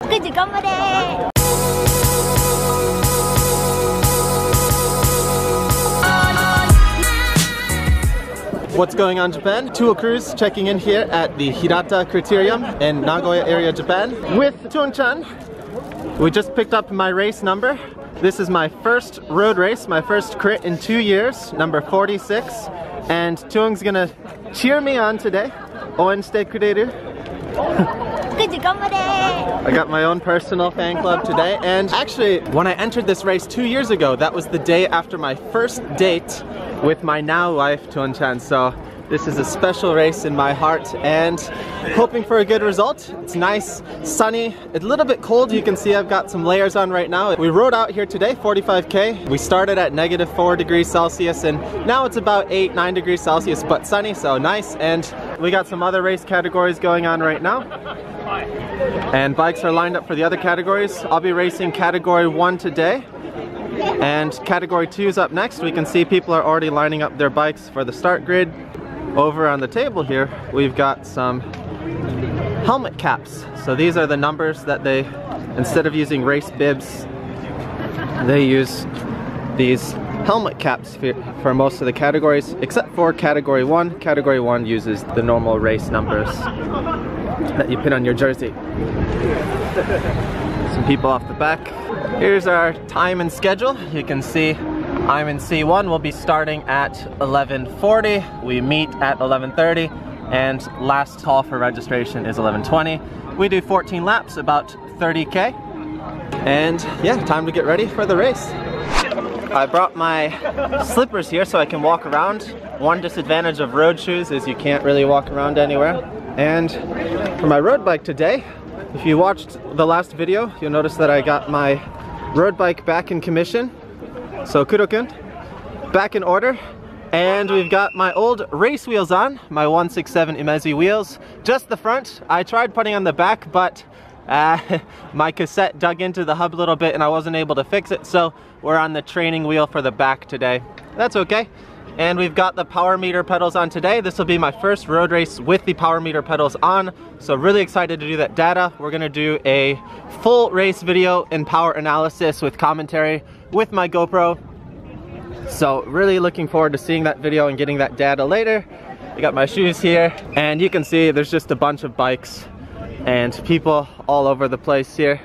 9時頑張れー。What's going on, Japan? Tour crews checking in here at the Hirata Criterium in Nagoya area, Japan with Tuon-chan. We just picked up my race number. This is my first road race, my first crit in 2 years, number 46. And Tuon's gonna cheer me on today. Oen shite kureru? I got my own personal fan club today, and actually when I entered this race 2 years ago, that was the day after my first date with my now wife Tuon-chan, so this is a special race in my heart and hoping for a good result. It's nice, sunny, a little bit cold. You can see I've got some layers on right now. We rode out here today, 45K. We started at -4 degrees Celsius and now it's about 8-9 degrees Celsius, but sunny, so nice. And we got some other race categories going on right now. And bikes are lined up for the other categories. I'll be racing category 1 today. And category 2 is up next. We can see people are already lining up their bikes for the start grid. Over on the table here, we've got some helmet caps. So these are the numbers that they, instead of using race bibs, they use these helmet caps for most of the categories, except for category 1. Category 1 uses the normal race numbers that you put on your jersey. Some people off the back. Here's our time and schedule. You can see I'm in C1. We'll be starting at 11:40. We meet at 11:30, and last call for registration is 11:20. We do 14 laps, about 30K. And yeah, time to get ready for the race. I brought my slippers here so I can walk around. One disadvantage of road shoes is you can't really walk around anywhere. And for my road bike today, if you watched the last video, you'll notice that I got my road bike back in commission. So Kuro-kun, back in order. And we've got my old race wheels on, my 167 Umezu wheels. Just the front. I tried putting on the back, but my cassette dug into the hub a little bit and I wasn't able to fix it. So we're on the training wheel for the back today. That's okay. And we've got the power meter pedals on today. This will be my first road race with the power meter pedals on. So really excited to do that data. We're gonna do a full race video and power analysis with commentary with my GoPro. So really looking forward to seeing that video and getting that data later. I got my shoes here and you can see there's just a bunch of bikes and people all over the place here.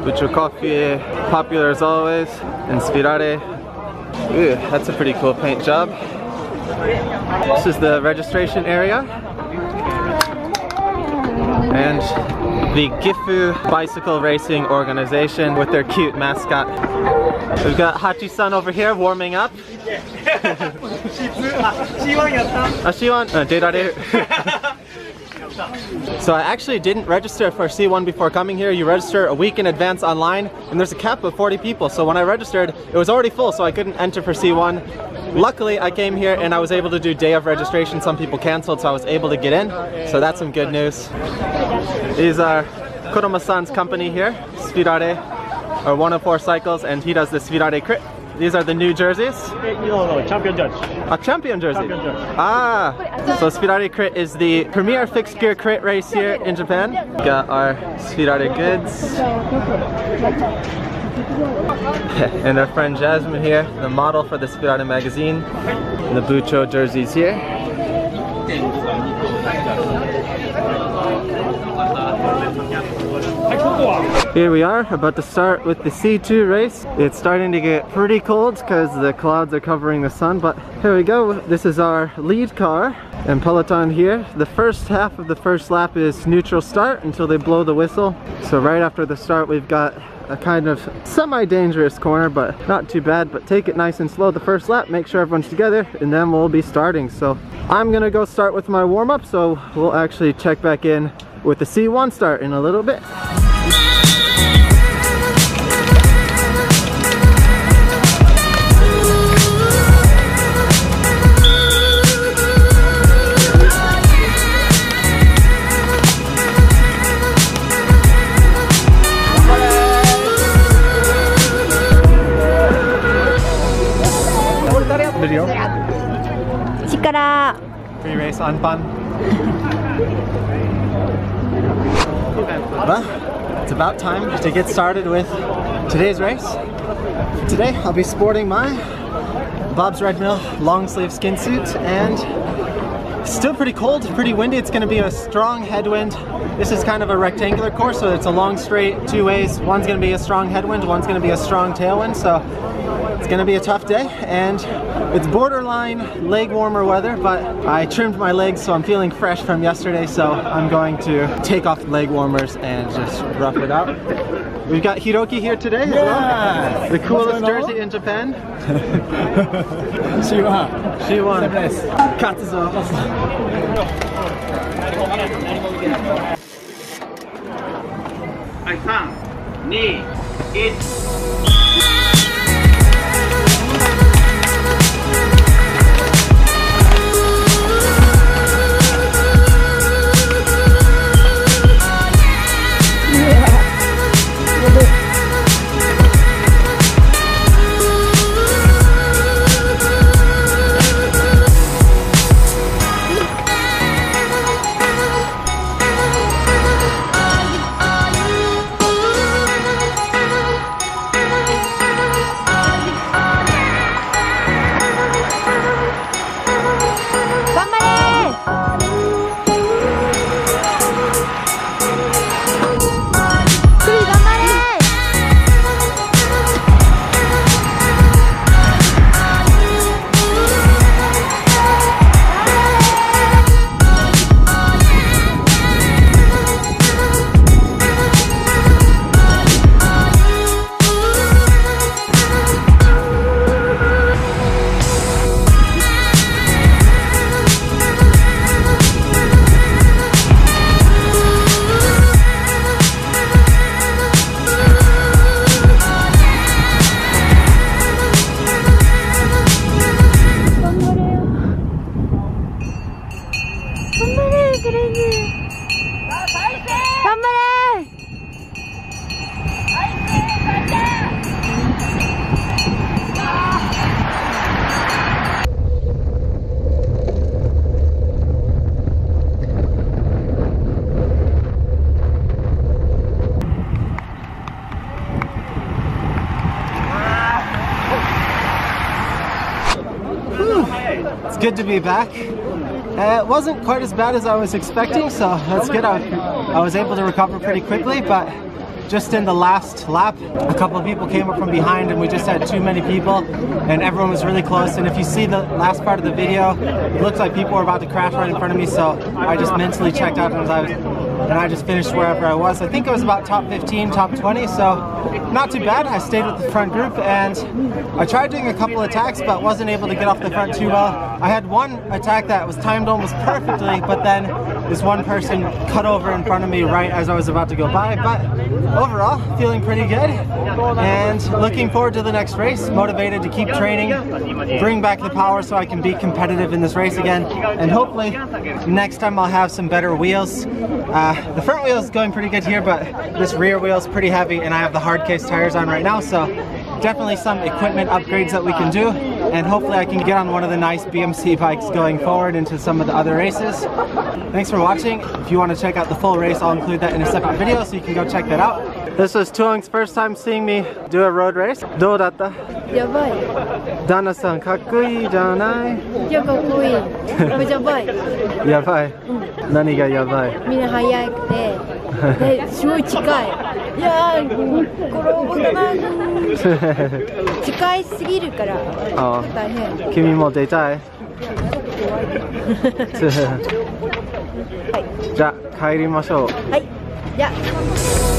Bucho coffee, popular as always, Inspirare. Ooh, that's a pretty cool paint job. This is the registration area. And the Gifu bicycle racing organization with their cute mascot. We've got Hachi-san over here warming up. So I actually didn't register for C1 before coming here. You register a week in advance online and there's a cap of 40 people. So when I registered, it was already full, so I couldn't enter for C1. Luckily, I came here and I was able to do day of registration. Some people canceled, so I was able to get in. So that's some good news. These are Kuroma-san's company here, Sfirare, or 104 Cycles, and he does the Sfirare Crit. These are the new jerseys? No, champion jersey. A champion jersey? Champion jersey. Ah! So Sfirare Crit is the premier fixed gear crit race here in Japan. Got our Sfirare goods. And our friend Jasmine here, the model for the Sfirare magazine. And the Bucho jerseys here. Here we are, about to start with the C2 race. It's starting to get pretty cold because the clouds are covering the sun, but here we go. This is our lead car and peloton here. The first half of the first lap is neutral start until they blow the whistle. So right after the start we've got a kind of semi-dangerous corner, but not too bad. But take it nice and slow the first lap, make sure everyone's together, and then we'll be starting. So I'm gonna go start with my warm-up, so we'll actually check back in with the C1 start in a little bit. Video. Free race on fun. Well, it's about time to get started with today's race. Today I'll be sporting my Bob's Red Mill long sleeve skin suit, and it's still pretty cold, pretty windy. It's going to be a strong headwind. This is kind of a rectangular course, so it's a long straight two ways. One's going to be a strong headwind, one's going to be a strong tailwind, so it's going to be a tough day, and it's borderline leg warmer weather, but I trimmed my legs so I'm feeling fresh from yesterday, so I'm going to take off the leg warmers and just rough it out. We've got Hiroki here today as well. The coolest jersey in Japan. She won. She won. Katsuzo. 3、2、1。It's good to be back. It wasn't quite as bad as I was expecting, so that's good. I was able to recover pretty quickly, but just in the last lap, a couple of people came up from behind and we just had too many people and everyone was really close. And if you see the last part of the video, it looked like people were about to crash right in front of me, so I just mentally checked out and I just finished wherever I was. I think I was about top 15, top 20, so not too bad. I stayed with the front group and I tried doing a couple attacks but wasn't able to get off the front too well. I had one attack that was timed almost perfectly, but then this one person cut over in front of me right as I was about to go by. But overall, feeling pretty good and looking forward to the next race. Motivated to keep training, bring back the power so I can be competitive in this race again, and hopefully next time I'll have some better wheels. The front wheel is going pretty good here, but this rear wheel is pretty heavy and I have the hard case tires on right now, so definitely some equipment upgrades that we can do, and hopefully I can get on one of the nice BMC bikes going forward into some of the other races. Thanks for watching. If you want to check out the full race, I'll include that in a separate video, so you can go check that out. This was Tuong's first time seeing me do a road race. どうだった? やばい。旦那さんかっこいいじゃない? いや、かっこいい。やばい。やばい。何がやばい? みんな速くて、ですごい近い。いやー、転ぶかな。近いすぎるから大変。君も出たい? はい。じゃあ帰りましょう。はい。じゃあ。